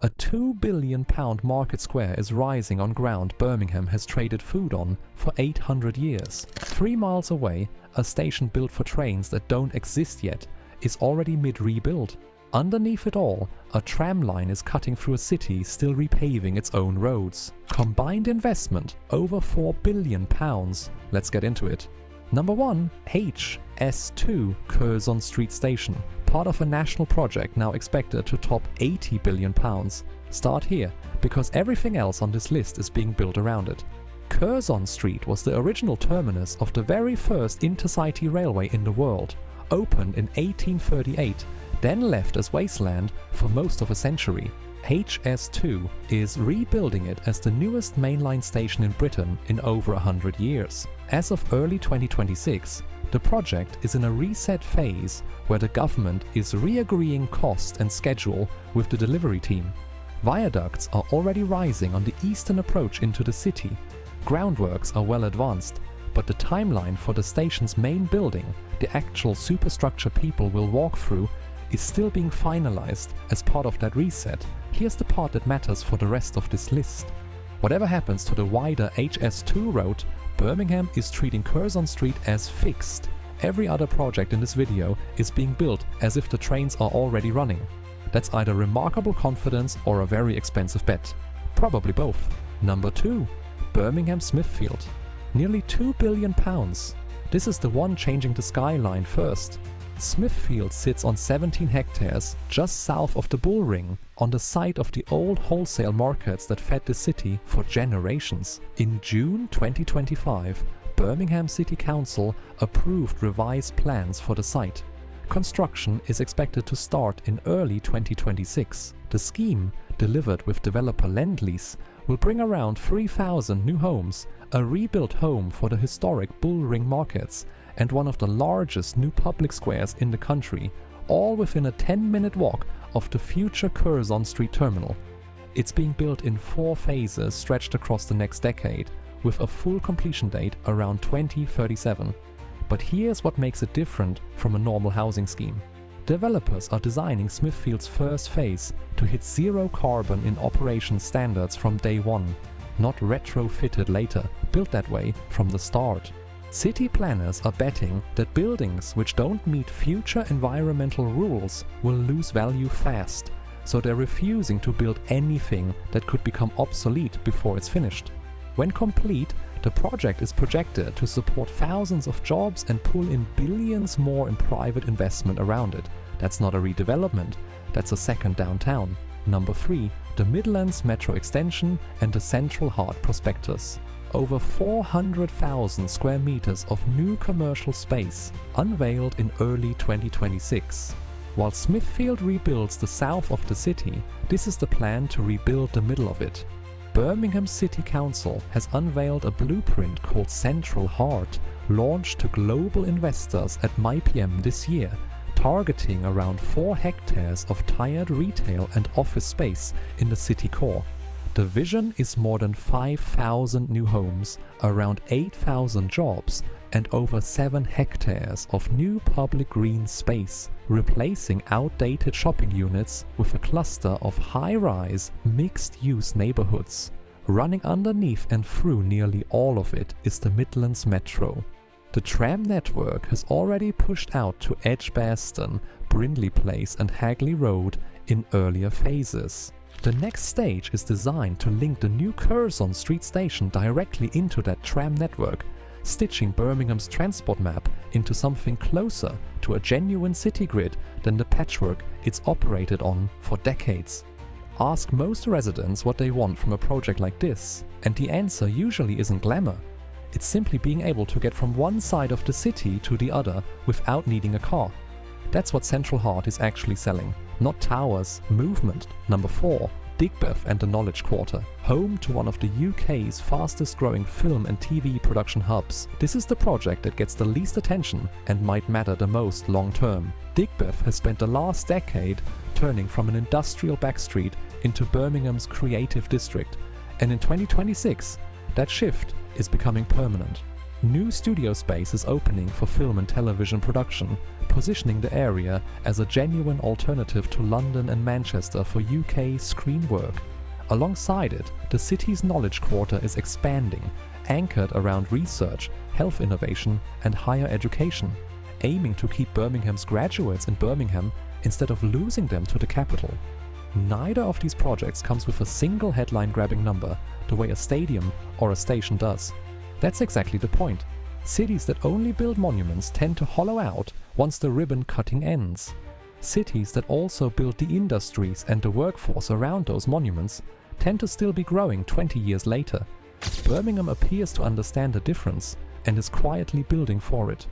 A £2 billion market square is rising on ground Birmingham has traded food on for 800 years. 3 miles away, a station built for trains that don't exist yet is already mid-rebuild. Underneath it all, a tram line is cutting through a city still repaving its own roads. Combined investment over £4 billion. Let's get into it. Number 1. HS2 Curzon Street Station. Part of a national project now expected to top £80 billion. Start here, because everything else on this list is being built around it. Curzon Street was the original terminus of the very first intercity railway in the world, opened in 1838, then left as wasteland for most of a century. HS2 is rebuilding it as the newest mainline station in Britain in over 100 years. As of early 2026, the project is in a reset phase where the government is re-agreeing cost and schedule with the delivery team. Viaducts are already rising on the eastern approach into the city. Groundworks are well advanced, but the timeline for the station's main building, the actual superstructure people will walk through, is still being finalized as part of that reset. Here's the part that matters for the rest of this list. Whatever happens to the wider HS2 road, Birmingham is treating Curzon Street as fixed. Every other project in this video is being built as if the trains are already running. That's either remarkable confidence or a very expensive bet. Probably both. Number 2. Birmingham Smithfield. Nearly £2 billion. This is the one changing the skyline first. Smithfield sits on 17 hectares just south of the Bull Ring, on the site of the old wholesale markets that fed the city for generations. In June 2025, Birmingham City Council approved revised plans for the site. Construction is expected to start in early 2026. The scheme, delivered with developer Lend-Lease, will bring around 3,000 new homes, a rebuilt home for the historic Bull Ring markets, and one of the largest new public squares in the country, all within a 10-minute walk of the future Curzon Street terminal. It's being built in 4 phases stretched across the next decade, with a full completion date around 2037. But here's what makes it different from a normal housing scheme. Developers are designing Smithfield's first phase to hit zero carbon in operation standards from day one, not retrofitted later, built that way from the start. City planners are betting that buildings which don't meet future environmental rules will lose value fast, so they're refusing to build anything that could become obsolete before it's finished. When complete, the project is projected to support thousands of jobs and pull in billions more in private investment around it. That's not a redevelopment, that's a second downtown. Number 3. The Midlands Metro Extension and the Central Heart Prospectus. Over 400,000 square meters of new commercial space unveiled in early 2026. While Smithfield rebuilds the south of the city, this is the plan to rebuild the middle of it. Birmingham City Council has unveiled a blueprint called Central Heart, launched to global investors at MyPM this year, targeting around 4 hectares of tired retail and office space in the city core. The vision is more than 5,000 new homes, around 8,000 jobs, and over 7 hectares of new public green space, replacing outdated shopping units with a cluster of high-rise, mixed-use neighborhoods. Running underneath and through nearly all of it is the Midlands Metro. The tram network has already pushed out to Edgbaston, Brindley Place and Hagley Road in earlier phases. The next stage is designed to link the new Curzon Street Station directly into that tram network, stitching Birmingham's transport map into something closer to a genuine city grid than the patchwork it's operated on for decades. Ask most residents what they want from a project like this, and the answer usually isn't glamour. It's simply being able to get from one side of the city to the other without needing a car. That's what Central Heart is actually selling. Not towers, movement. Number 4. Digbeth and the Knowledge Quarter, home to one of the UK's fastest growing film and TV production hubs. This is the project that gets the least attention and might matter the most long term. Digbeth has spent the last decade turning from an industrial backstreet into Birmingham's creative district, and in 2026, that shift is becoming permanent. New studio space is opening for film and television production, positioning the area as a genuine alternative to London and Manchester for UK screen work. Alongside it, the city's knowledge quarter is expanding, anchored around research, health innovation and higher education, aiming to keep Birmingham's graduates in Birmingham instead of losing them to the capital. Neither of these projects comes with a single headline-grabbing number, the way a stadium or a station does. That's exactly the point. Cities that only build monuments tend to hollow out once the ribbon-cutting ends. Cities that also build the industries and the workforce around those monuments tend to still be growing 20 years later. Birmingham appears to understand the difference and is quietly building for it.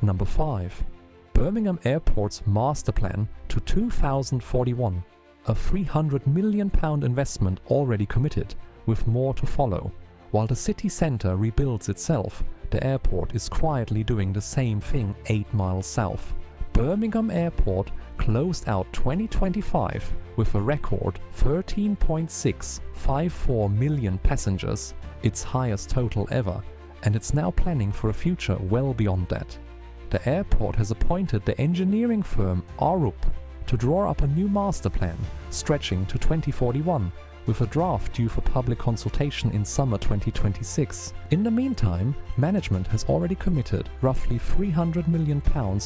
Number 5. Birmingham Airport's master plan to 2041. A £300 million investment already committed, with more to follow. While the city centre rebuilds itself, the airport is quietly doing the same thing 8 miles south. Birmingham Airport closed out 2025 with a record 13.654 million passengers, its highest total ever, and it's now planning for a future well beyond that. The airport has appointed the engineering firm Arup to draw up a new master plan stretching to 2041, with a draft due for public consultation in summer 2026. In the meantime, management has already committed roughly £300 million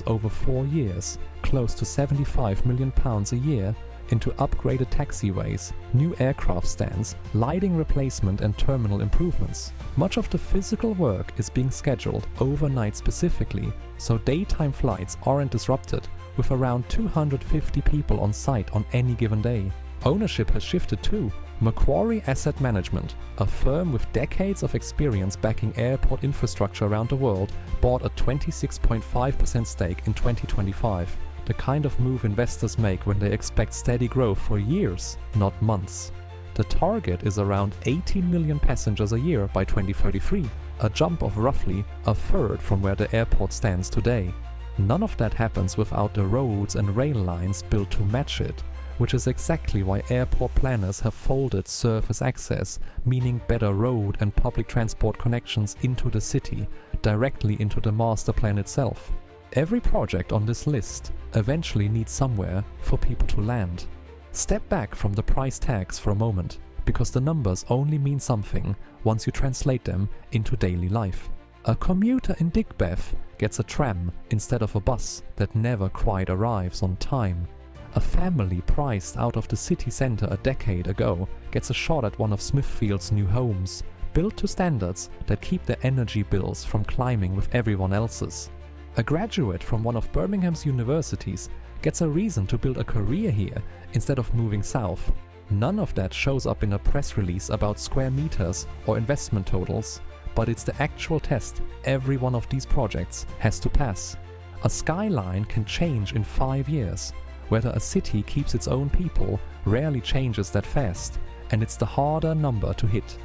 over 4 years, close to £75 million a year, into upgraded taxiways, new aircraft stands, lighting replacement and terminal improvements. Much of the physical work is being scheduled overnight specifically, so daytime flights aren't disrupted, with around 250 people on site on any given day. Ownership has shifted too. Macquarie Asset Management, a firm with decades of experience backing airport infrastructure around the world, bought a 26.5% stake in 2025. The kind of move investors make when they expect steady growth for years, not months. The target is around 18 million passengers a year by 2033, a jump of roughly a third from where the airport stands today. None of that happens without the roads and rail lines built to match it, which is exactly why airport planners have folded surface access, meaning better road and public transport connections into the city, directly into the master plan itself. Every project on this list eventually needs somewhere for people to land. Step back from the price tags for a moment, because the numbers only mean something once you translate them into daily life. A commuter in Digbeth gets a tram instead of a bus that never quite arrives on time. A family priced out of the city centre a decade ago gets a shot at one of Smithfield's new homes, built to standards that keep their energy bills from climbing with everyone else's. A graduate from one of Birmingham's universities gets a reason to build a career here instead of moving south. None of that shows up in a press release about square meters or investment totals, but it's the actual test every one of these projects has to pass. A skyline can change in 5 years. Whether a city keeps its own people rarely changes that fast, and it's the harder number to hit.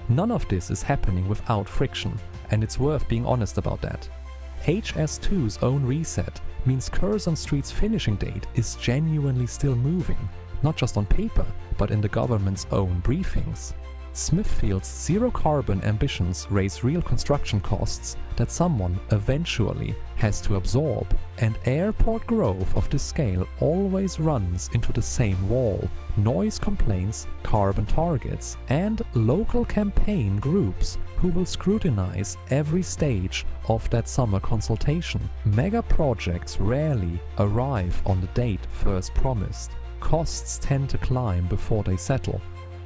None of this is happening without friction, and it's worth being honest about that. HS2's own reset means Curzon Street's finishing date is genuinely still moving, not just on paper, but in the government's own briefings. Smithfield's zero-carbon ambitions raise real construction costs that someone eventually has to absorb, and airport growth of this scale always runs into the same wall: noise complaints, carbon targets, and local campaign groups who will scrutinize every stage of that summer consultation. Mega projects rarely arrive on the date first promised. Costs tend to climb before they settle.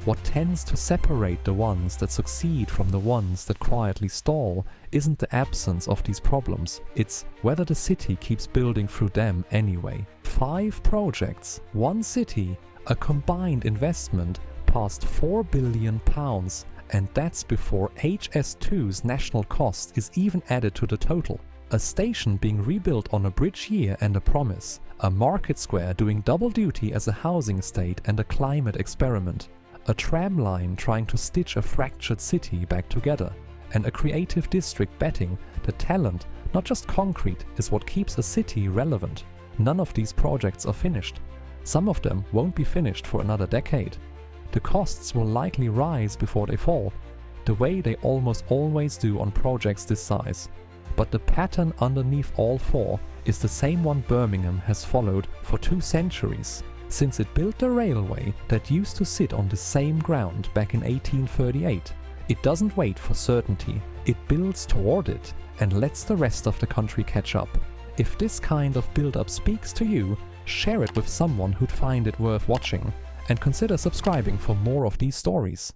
What tends to separate the ones that succeed from the ones that quietly stall isn't the absence of these problems, it's whether the city keeps building through them anyway. 5 projects, 1 city, a combined investment past £4 billion, and that's before HS2's national cost is even added to the total. A station being rebuilt on a bridge year and a promise, a market square doing double duty as a housing estate and a climate experiment, a tram line trying to stitch a fractured city back together, and a creative district betting that talent, not just concrete, is what keeps a city relevant. None of these projects are finished. Some of them won't be finished for another decade. The costs will likely rise before they fall. the way they almost always do on projects this size. But the pattern underneath all four is the same one Birmingham has followed for 2 centuries, since it built the railway that used to sit on the same ground back in 1838. It doesn't wait for certainty, it builds toward it and lets the rest of the country catch up. If this kind of build-up speaks to you, share it with someone who'd find it worth watching, and consider subscribing for more of these stories.